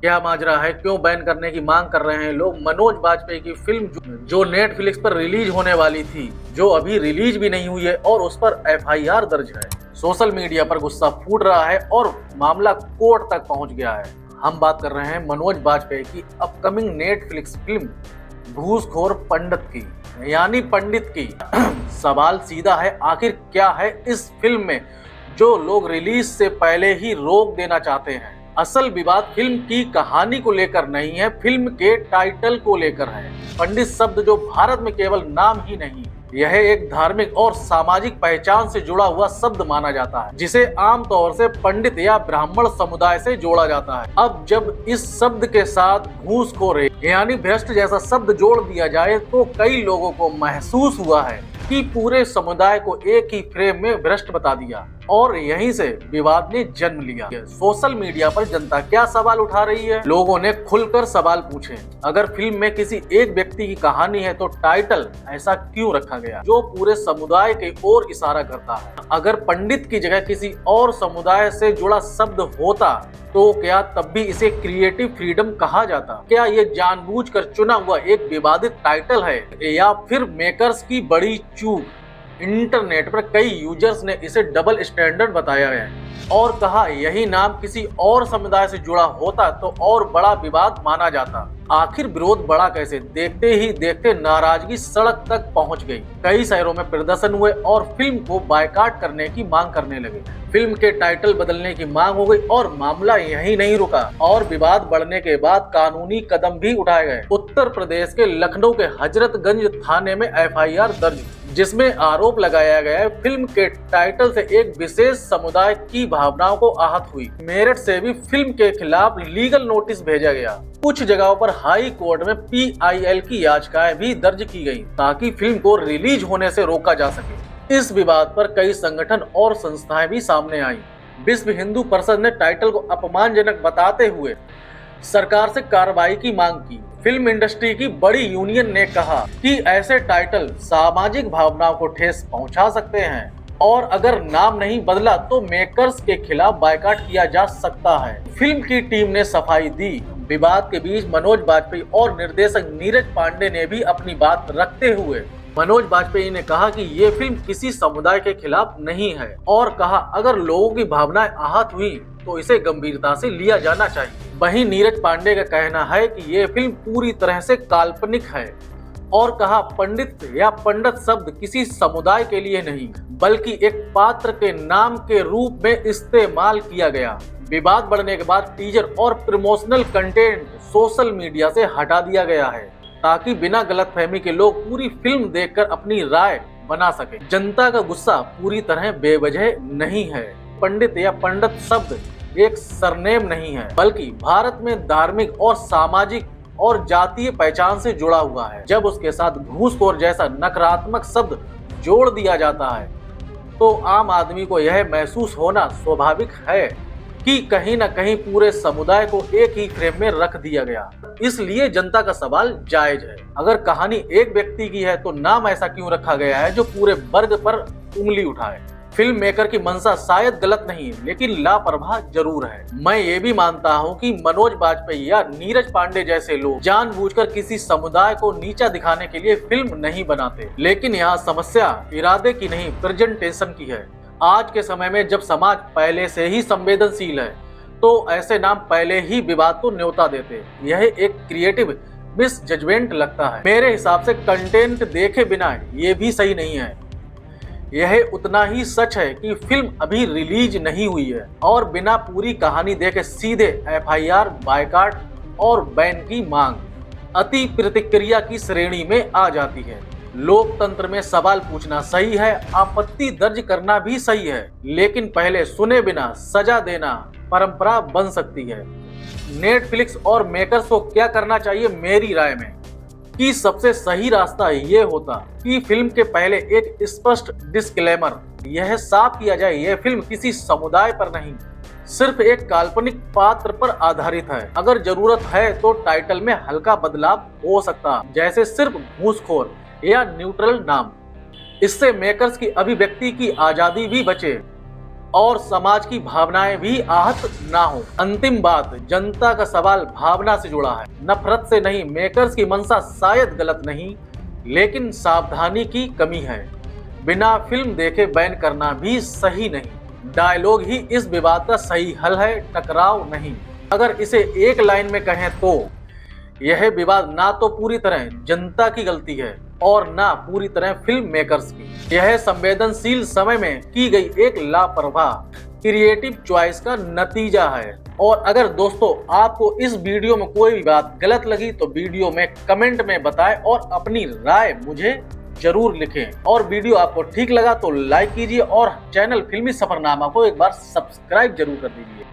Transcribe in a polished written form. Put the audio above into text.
क्या माजरा है, क्यों बैन करने की मांग कर रहे हैं लोग मनोज बाजपेयी की फिल्म जो नेटफ्लिक्स पर रिलीज होने वाली थी, जो अभी रिलीज भी नहीं हुई है और उस पर एफआईआर दर्ज है। सोशल मीडिया पर गुस्सा फूट रहा है और मामला कोर्ट तक पहुंच गया है। हम बात कर रहे हैं मनोज बाजपेयी की अपकमिंग नेटफ्लिक्स फिल्म घूसखोर पंडित की, यानी पंडित की। सवाल सीधा है, आखिर क्या है इस फिल्म में जो लोग रिलीज से पहले ही रोक देना चाहते हैं। असल विवाद फिल्म की कहानी को लेकर नहीं है, फिल्म के टाइटल को लेकर है। पंडित शब्द जो भारत में केवल नाम ही नहीं, यह एक धार्मिक और सामाजिक पहचान से जुड़ा हुआ शब्द माना जाता है, जिसे आमतौर से पंडित या ब्राह्मण समुदाय से जोड़ा जाता है। अब जब इस शब्द के साथ घूसखोर यानी भ्रष्ट जैसा शब्द जोड़ दिया जाए तो कई लोगों को महसूस हुआ है कि पूरे समुदाय को एक ही फ्रेम में भ्रष्ट बता दिया और यहीं से विवाद ने जन्म लिया। सोशल मीडिया पर जनता क्या सवाल उठा रही है? लोगों ने खुलकर सवाल पूछे। अगर फिल्म में किसी एक व्यक्ति की कहानी है तो टाइटल ऐसा क्यों रखा गया जो पूरे समुदाय की ओर इशारा करता है? अगर पंडित की जगह किसी और समुदाय से जुड़ा शब्द होता तो क्या तब भी इसे क्रिएटिव फ्रीडम कहा जाता? क्या ये जानबूझकर चुना हुआ एक विवादित टाइटल है या फिर मेकर्स की बड़ी चूक? इंटरनेट पर कई यूजर्स ने इसे डबल स्टैंडर्ड बताया है और कहा यही नाम किसी और समुदाय से जुड़ा होता तो और बड़ा विवाद माना जाता। आखिर विरोध बड़ा कैसे? देखते ही देखते नाराजगी सड़क तक पहुंच गई। कई शहरों में प्रदर्शन हुए और फिल्म को बायकॉट करने की मांग करने लगे। फिल्म के टाइटल बदलने की मांग हो गई और मामला यहीं नहीं रुका और विवाद बढ़ने के बाद कानूनी कदम भी उठाए गए। उत्तर प्रदेश के लखनऊ के हजरतगंज थाने में एफआईआर दर्ज, जिसमें आरोप लगाया गया है फिल्म के टाइटल से एक विशेष समुदाय की भावनाओं को आहत हुई। मेरठ से भी फिल्म के खिलाफ लीगल नोटिस भेजा गया। कुछ जगहों पर हाई कोर्ट में पीआईएल की याचिकाएं भी दर्ज की गई ताकि फिल्म को रिलीज होने से रोका जा सके। इस विवाद पर कई संगठन और संस्थाएं भी सामने आई। विश्व हिंदू परिषद ने टाइटल को अपमानजनक बताते हुए सरकार से कार्रवाई की मांग की। फिल्म इंडस्ट्री की बड़ी यूनियन ने कहा कि ऐसे टाइटल सामाजिक भावनाओं को ठेस पहुंचा सकते हैं और अगर नाम नहीं बदला तो मेकर्स के खिलाफ बायकॉट किया जा सकता है। फिल्म की टीम ने सफाई दी। विवाद के बीच मनोज बाजपेयी और निर्देशक नीरज पांडे ने भी अपनी बात रखते हुए मनोज बाजपेयी ने कहा कि ये फिल्म किसी समुदाय के खिलाफ नहीं है और कहा अगर लोगों की भावनाएं आहत हुई तो इसे गंभीरता से लिया जाना चाहिए। वहीं नीरज पांडे का कहना है कि ये फिल्म पूरी तरह से काल्पनिक है और कहा पंडित या पंडित शब्द किसी समुदाय के लिए नहीं बल्कि एक पात्र के नाम के रूप में इस्तेमाल किया गया। विवाद बढ़ने के बाद टीजर और प्रमोशनल कंटेंट सोशल मीडिया से हटा दिया गया है ताकि बिना गलतफहमी के लोग पूरी फिल्म देखकर अपनी राय बना सके। जनता का गुस्सा पूरी तरह बेवजह नहीं है। पंडित या पंडित शब्द एक सरनेम नहीं है बल्कि भारत में धार्मिक और सामाजिक और जातीय पहचान से जुड़ा हुआ है। जब उसके साथ घूसखोर जैसा नकारात्मक शब्द जोड़ दिया जाता है तो आम आदमी को यह महसूस होना स्वाभाविक है कि कहीं न कहीं पूरे समुदाय को एक ही फ्रेम में रख दिया गया। इसलिए जनता का सवाल जायज है। अगर कहानी एक व्यक्ति की है तो नाम ऐसा क्यों रखा गया है जो पूरे वर्ग पर उंगली उठाए? फिल्म मेकर की मंशा शायद गलत नहीं है लेकिन लापरवाह जरूर है। मैं ये भी मानता हूँ कि मनोज बाजपेयी या नीरज पांडे जैसे लोग जानबूझकर किसी समुदाय को नीचा दिखाने के लिए फिल्म नहीं बनाते, लेकिन यहाँ समस्या इरादे की नहीं प्रेजेंटेशन की है। आज के समय में जब समाज पहले से ही संवेदनशील है तो ऐसे नाम पहले ही विवाद को न्योता देते। यह एक क्रिएटिव मिस जजमेंट लगता है। मेरे हिसाब से कंटेंट देखे बिना ये भी सही नहीं है। यह उतना ही सच है कि फिल्म अभी रिलीज नहीं हुई है और बिना पूरी कहानी देखे सीधे एफआईआर, बायकॉट और बैन की मांग अति प्रतिक्रिया की श्रेणी में आ जाती है। लोकतंत्र में सवाल पूछना सही है, आपत्ति दर्ज करना भी सही है, लेकिन पहले सुने बिना सजा देना परंपरा बन सकती है। नेटफ्लिक्स और मेकर्स को क्या करना चाहिए मेरी राय में कि सबसे सही रास्ता ये होता कि फिल्म के पहले एक स्पष्ट डिस्क्लेमर यह साफ किया जाए यह फिल्म किसी समुदाय पर नहीं सिर्फ एक काल्पनिक पात्र पर आधारित है। अगर जरूरत है तो टाइटल में हल्का बदलाव हो सकता, जैसे सिर्फ घूसखोर या न्यूट्रल नाम। इससे मेकर्स की अभिव्यक्ति की आजादी भी बचे और समाज की भावनाएं भी आहत ना हो। अंतिम बात, जनता का सवाल भावना से जुड़ा है, नफरत से नहीं। मेकर्स की मंशा शायद गलत नहीं, लेकिन सावधानी की कमी है। बिना फिल्म देखे बैन करना भी सही नहीं। डायलॉग ही इस विवाद का सही हल है, टकराव नहीं। अगर इसे एक लाइन में कहें तो यह विवाद ना तो पूरी तरह जनता की गलती है और ना पूरी तरह फिल्म मेकर्स की। यह संवेदनशील समय में की गई एक लापरवाह क्रिएटिव चॉइस का नतीजा है। और अगर दोस्तों आपको इस वीडियो में कोई भी बात गलत लगी तो वीडियो में कमेंट में बताएं और अपनी राय मुझे जरूर लिखें। और वीडियो आपको ठीक लगा तो लाइक कीजिए और चैनल फिल्मी सफरनामा को एक बार सब्सक्राइब जरूर कर दीजिए।